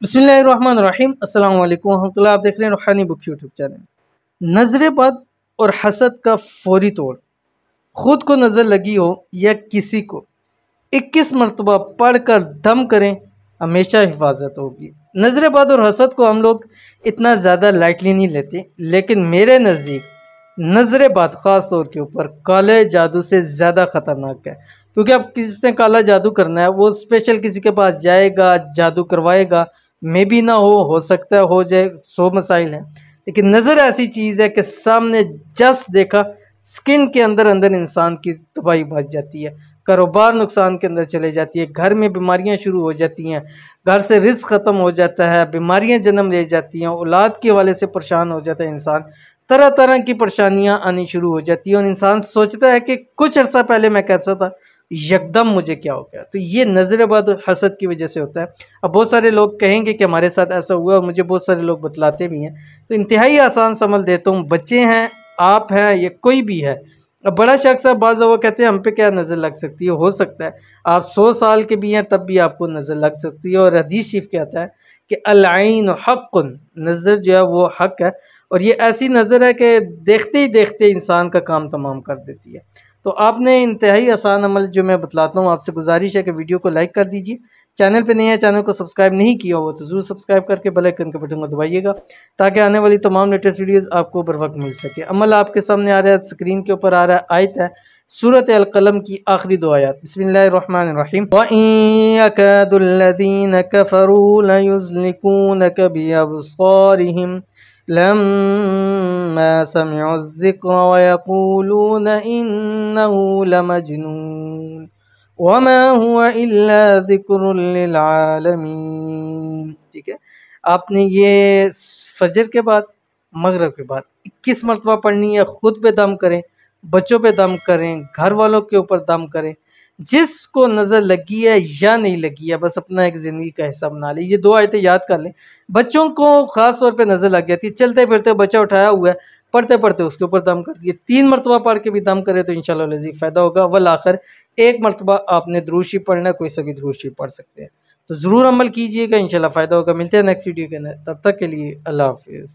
बिस्मिल्लाहिर्रहमानिर्रहीम। अस्सलाम वालेकुम रहमतुल्लाह। आप देख रहे हैं रूहानी बुक यूट्यूब चैनल। नज़र बद और हसद का फौरी तौड़। खुद को नज़र लगी हो या किसी को 21 मरतबा पढ़ कर दम करें, हमेशा हिफाजत होगी। नज़र बद और हसद को हम लोग इतना ज़्यादा लाइटली नहीं लेते, लेकिन मेरे नज़दीक नज़र बद ख़ास तौर के ऊपर काले जादू से ज़्यादा ख़तरनाक है। क्योंकि अब किसी ने काला जादू करना है, वो स्पेशल किसी के पास जाएगा, जादू करवाएगा। मे भी ना हो सकता है हो जाए, 100 मसाइल हैं। लेकिन नज़र ऐसी चीज़ है कि सामने जस्ट देखा, स्किन के अंदर अंदर इंसान की तबाही मच जाती है, कारोबार नुकसान के अंदर चले जाती है, घर में बीमारियां शुरू हो जाती हैं, घर से रिस्क ख़त्म हो जाता है, बीमारियां जन्म ले जाती हैं, औलाद के हवाले से परेशान हो जाता है इंसान, तरह तरह की परेशानियां आनी शुरू हो जाती हैं। और इंसान सोचता है कि कुछ अर्सा पहले मैं कैसा था, यकदम मुझे क्या हो गया। तो ये नज़र बद और हसद की वजह से होता है। अब बहुत सारे लोग कहेंगे कि हमारे साथ ऐसा हुआ, और मुझे बहुत सारे लोग बतलाते भी हैं। तो इंतहाई आसान समझ देता हूँ, बच्चे हैं, आप हैं, या कोई भी है। अब बड़ा शख्स है, बाज़ वो कहते हैं हम पे क्या नज़र लग सकती है। हो सकता है आप 100 साल के भी हैं तब भी आपको नज़र लग सकती है। और हदीस शरीफ कहता है कि अल-ऐन हक़्क़ुन, नज़र जो है वो हक़ है। और ये ऐसी नज़र है कि देखते ही देखते इंसान का काम तमाम कर देती है। तो आपने इंतहाई आसान अमल जो मैं बतलाता हूँ, आपसे गुजारिश है कि वीडियो को लाइक कर दीजिए। चैनल पे नए हैं, चैनल को सब्सक्राइब नहीं किया हो तो ज़रूर सब्सक्राइब करके बेल आइकन के बटन को दबाइएगा, ताकि आने वाली तमाम लेटेस्ट वीडियोस आपको बर वक्त मिल सके। अमल आपके सामने आ रहा है, स्क्रीन के ऊपर आ रहा है। आयत है सूरत अल कलम की आखिरी 2 आयत। बिस्मिल्लाहिर्रहमानिर्रहीम। व इन यकादुल्लज़ीन कफ़रू लयुज़्लिकूनक बिअबसारिहिम लम्मा समिअु ज़िक्र व यक़ूलून इन्नहु लमजनून वमा हुवा इल्ला ज़िक्रुल लिल आलमीन। ठीक है, आपने ये फजर के बाद, मगरिब के बाद 21 मरतबा पढ़नी है। खुद पे दम करें, बच्चों पे दम करें, घर वालों के ऊपर दम करें। जिसको नज़र लगी है या नहीं लगी है, बस अपना एक ज़िंदगी का हिस्सा बना लें। ये 2 आयतें याद कर लें। बच्चों को ख़ास तौर पे नज़र लग जाती है, चलते फिरते बच्चा उठाया हुआ है, पढ़ते पढ़ते उसके ऊपर दम कर दिए। 3 मरतबा पढ़ के भी दम करे तो इंशाअल्लाह लज़ीज़ फ़ायदा होगा। वल आखिर 1 मरतबा आपने दुरूद शरीफ पढ़ना है, कोई सा भी दुरूद शरीफ पढ़ सकते हैं। तो ज़रूर अमल कीजिएगा, इंशाअल्लाह फ़ायदा होगा। मिलते हैं नेक्स्ट वीडियो के अंदर, तब तक के लिए अल्लाह हाफ़िज़।